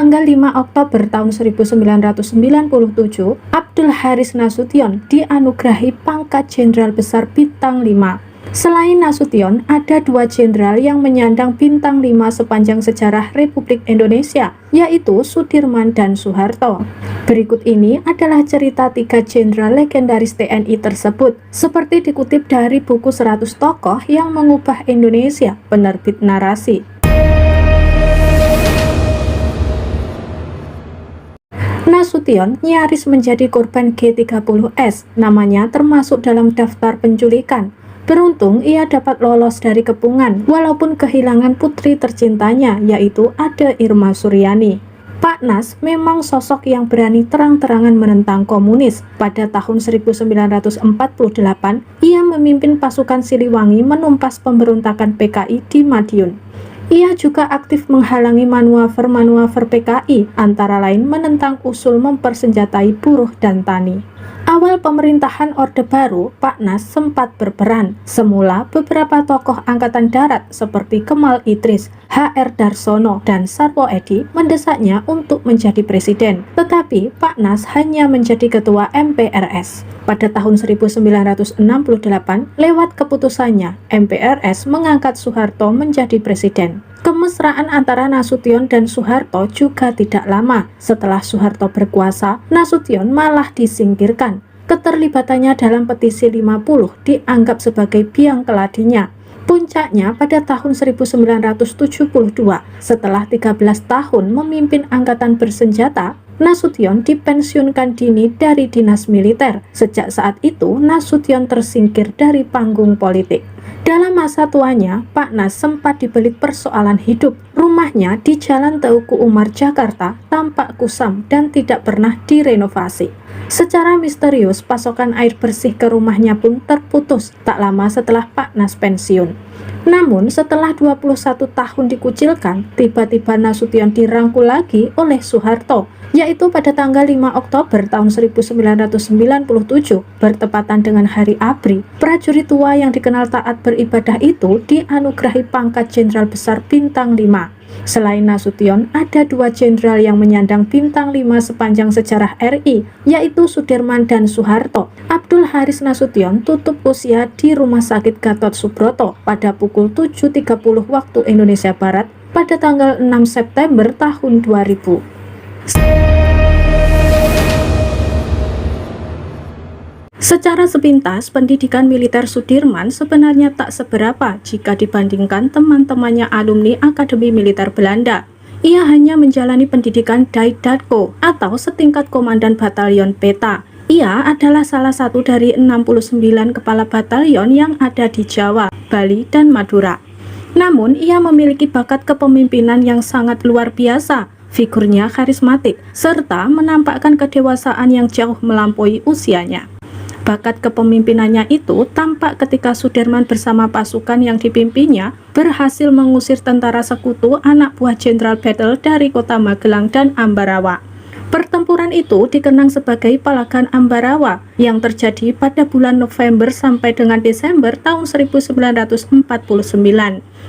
tanggal 5 Oktober tahun 1997, Abdul Haris Nasution dianugerahi pangkat Jenderal Besar Bintang 5. Selain Nasution, ada dua jenderal yang menyandang bintang 5 sepanjang sejarah Republik Indonesia, yaitu Sudirman dan Soeharto. Berikut ini adalah cerita tiga jenderal legendaris TNI tersebut, seperti dikutip dari buku 100 Tokoh yang Mengubah Indonesia, penerbit Narasi. Nasution nyaris menjadi korban G30S, namanya termasuk dalam daftar penculikan. Beruntung ia dapat lolos dari kepungan walaupun kehilangan putri tercintanya, yaitu Ade Irma Suryani. Pak Nas memang sosok yang berani terang-terangan menentang komunis. Pada tahun 1948, ia memimpin pasukan Siliwangi menumpas pemberontakan PKI di Madiun. Ia juga aktif menghalangi manuver-manuver PKI, antara lain menentang usul mempersenjatai buruh dan tani. Awal pemerintahan Orde Baru, Pak Nas sempat berperan. Semula beberapa tokoh Angkatan Darat seperti Kemal Idris, H.R. Darsono, dan Sarwo Edi mendesaknya untuk menjadi presiden. Tetapi Pak Nas hanya menjadi ketua MPRS. Pada tahun 1968, lewat keputusannya, MPRS mengangkat Soeharto menjadi presiden. Kemesraan antara Nasution dan Soeharto juga tidak lama. Setelah Soeharto berkuasa, Nasution malah disingkirkan. Keterlibatannya dalam petisi 50 dianggap sebagai biang keladinya. Puncaknya pada tahun 1972, setelah 13 tahun memimpin angkatan bersenjata, Nasution dipensiunkan dini dari dinas militer. Sejak saat itu, Nasution tersingkir dari panggung politik. Dalam masa tuanya, Pak Nas sempat dibelit persoalan hidup. Rumahnya di Jalan Teuku Umar, Jakarta, tampak kusam dan tidak pernah direnovasi. Secara misterius, pasokan air bersih ke rumahnya pun terputus tak lama setelah Pak Nas pensiun. Namun, setelah 21 tahun dikucilkan, tiba-tiba Nasution dirangkul lagi oleh Soeharto, yaitu pada tanggal 5 Oktober tahun 1997, bertepatan dengan Hari ABRI. Prajurit tua yang dikenal taat beribadah itu dianugerahi pangkat Jenderal Besar Bintang 5. Selain Nasution, ada dua jenderal yang menyandang bintang 5 sepanjang sejarah RI, yaitu Sudirman dan Soeharto. Abdul Haris Nasution tutup usia di Rumah Sakit Gatot Subroto pada pukul 7.30 waktu Indonesia Barat pada tanggal 6 September tahun 2000. Secara sepintas, pendidikan militer Sudirman sebenarnya tak seberapa jika dibandingkan teman-temannya alumni Akademi Militer Belanda. Ia hanya menjalani pendidikan Daidatko atau setingkat komandan batalion Peta. Ia adalah salah satu dari 69 kepala batalion yang ada di Jawa, Bali, dan Madura. Namun, ia memiliki bakat kepemimpinan yang sangat luar biasa. Figurnya karismatik, serta menampakkan kedewasaan yang jauh melampaui usianya. Bakat kepemimpinannya itu tampak ketika Sudirman bersama pasukan yang dipimpinnya berhasil mengusir tentara sekutu anak buah Jenderal Battle dari kota Magelang dan Ambarawa. Pertempuran itu dikenang sebagai Palagan Ambarawa yang terjadi pada bulan November sampai dengan Desember tahun 1949.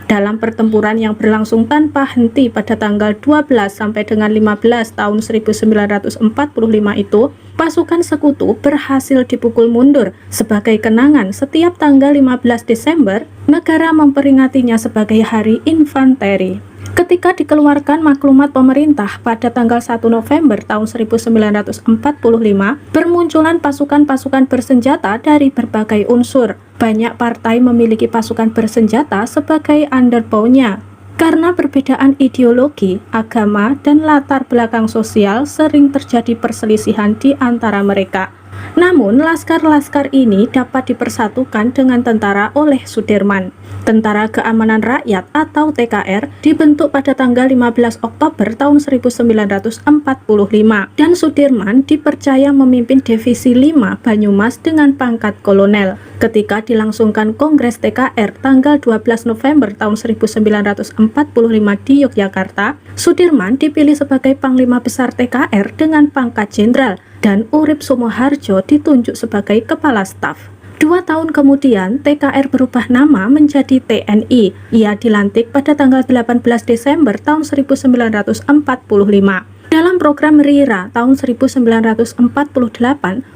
Dalam pertempuran yang berlangsung tanpa henti pada tanggal 12 sampai dengan 15 tahun 1945 itu, pasukan sekutu berhasil dipukul mundur. Sebagai kenangan, setiap tanggal 15 Desember, negara memperingatinya sebagai Hari Infanteri. Ketika dikeluarkan maklumat pemerintah pada tanggal 1 November tahun 1945, bermunculan pasukan-pasukan bersenjata dari berbagai unsur. Banyak partai memiliki pasukan bersenjata sebagai underbow-nya. Karena perbedaan ideologi, agama, dan latar belakang sosial, sering terjadi perselisihan di antara mereka. Namun, laskar-laskar ini dapat dipersatukan dengan tentara oleh Sudirman. Tentara Keamanan Rakyat atau TKR dibentuk pada tanggal 15 Oktober tahun 1945 dan Sudirman dipercaya memimpin Divisi 5 Banyumas dengan pangkat kolonel. Ketika dilangsungkan Kongres TKR tanggal 12 November tahun 1945 di Yogyakarta, Sudirman dipilih sebagai Panglima Besar TKR dengan pangkat jenderal dan Urip Sumoharjo ditunjuk sebagai Kepala Staf. 2 tahun kemudian, TKR berubah nama menjadi TNI. Ia dilantik pada tanggal 18 Desember tahun 1945. Dalam program RIRA tahun 1948,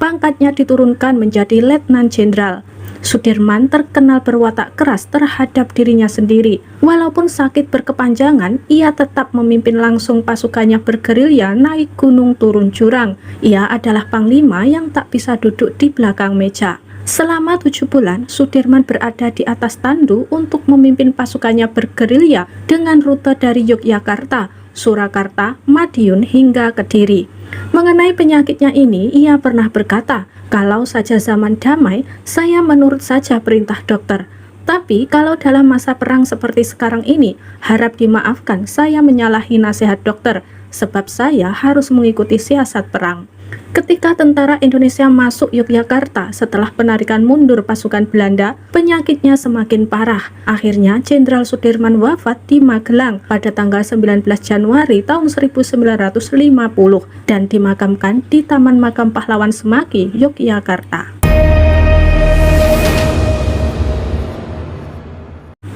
pangkatnya diturunkan menjadi Letnan Jenderal. Sudirman terkenal berwatak keras terhadap dirinya sendiri. Walaupun sakit berkepanjangan, ia tetap memimpin langsung pasukannya bergerilya naik gunung turun jurang. Ia adalah panglima yang tak bisa duduk di belakang meja. Selama 7 bulan, Sudirman berada di atas tandu untuk memimpin pasukannya bergerilya dengan rute dari Yogyakarta, Surakarta, Madiun hingga Kediri. Mengenai penyakitnya ini, ia pernah berkata, "Kalau saja zaman damai, saya menurut saja perintah dokter. Tapi kalau dalam masa perang seperti sekarang ini, harap dimaafkan saya menyalahi nasihat dokter, sebab saya harus mengikuti siasat perang." Ketika tentara Indonesia masuk Yogyakarta setelah penarikan mundur pasukan Belanda, penyakitnya semakin parah. Akhirnya Jenderal Sudirman wafat di Magelang pada tanggal 19 Januari tahun 1950 dan dimakamkan di Taman Makam Pahlawan Semaki, Yogyakarta.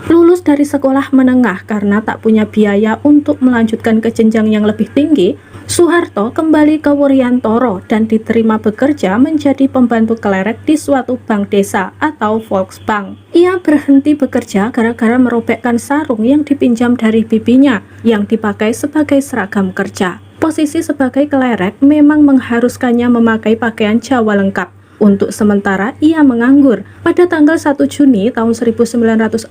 Lulus dari sekolah menengah karena tak punya biaya untuk melanjutkan ke jenjang yang lebih tinggi, Soeharto kembali ke Wuryantoro dan diterima bekerja menjadi pembantu klerek di suatu bank desa atau Volksbank. Ia berhenti bekerja gara-gara merobekkan sarung yang dipinjam dari bibinya yang dipakai sebagai seragam kerja. Posisi sebagai klerek memang mengharuskannya memakai pakaian Jawa lengkap. Untuk sementara ia menganggur. Pada tanggal 1 Juni tahun 1940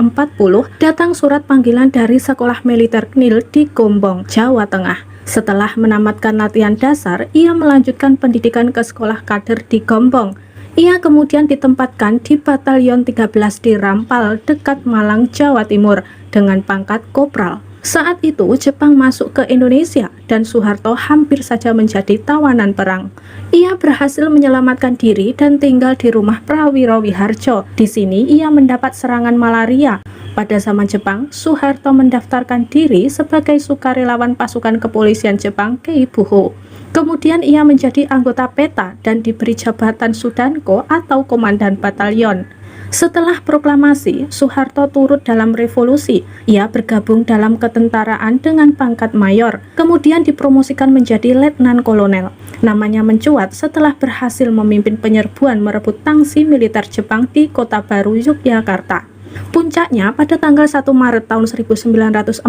datang surat panggilan dari Sekolah Militer KNIL di Gombong, Jawa Tengah. Setelah menamatkan latihan dasar, ia melanjutkan pendidikan ke sekolah kader di Gombong. Ia kemudian ditempatkan di Batalion 13 di Rampal, dekat Malang, Jawa Timur, dengan pangkat Kopral. Saat itu Jepang masuk ke Indonesia dan Soeharto hampir saja menjadi tawanan perang. Ia berhasil menyelamatkan diri dan tinggal di rumah Prawiro Wiharjo. Di sini ia mendapat serangan malaria. Pada zaman Jepang, Soeharto mendaftarkan diri sebagai sukarelawan pasukan kepolisian Jepang Keibuho. Kemudian ia menjadi anggota PETA dan diberi jabatan Sudanko atau Komandan Batalion. Setelah proklamasi, Soeharto turut dalam revolusi. Ia bergabung dalam ketentaraan dengan pangkat mayor, kemudian dipromosikan menjadi letnan kolonel. Namanya mencuat setelah berhasil memimpin penyerbuan merebut tangsi militer Jepang di Kota Baru, Yogyakarta. Puncaknya pada tanggal 1 Maret tahun 1949,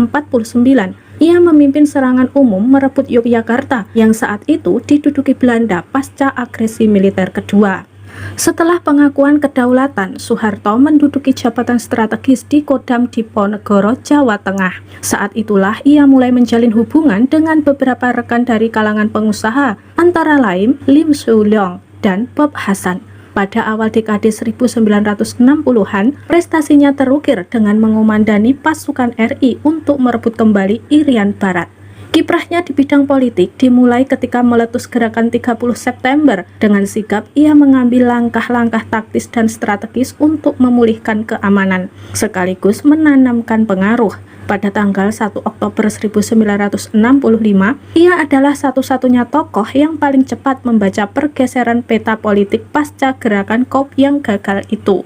ia memimpin serangan umum merebut Yogyakarta yang saat itu diduduki Belanda pasca agresi militer kedua. Setelah pengakuan kedaulatan, Soeharto menduduki jabatan strategis di Kodam Diponegoro, Jawa Tengah. Saat itulah ia mulai menjalin hubungan dengan beberapa rekan dari kalangan pengusaha, antara lain Lim Soo-leong dan Bob Hasan. Pada awal dekade 1960-an, prestasinya terukir dengan mengomandani pasukan RI untuk merebut kembali Irian Barat. Kiprahnya di bidang politik dimulai ketika meletus gerakan 30 September. Dengan sigap, ia mengambil langkah-langkah taktis dan strategis untuk memulihkan keamanan, sekaligus menanamkan pengaruh. Pada tanggal 1 Oktober 1965, ia adalah satu-satunya tokoh yang paling cepat membaca pergeseran peta politik pasca gerakan KOP yang gagal itu.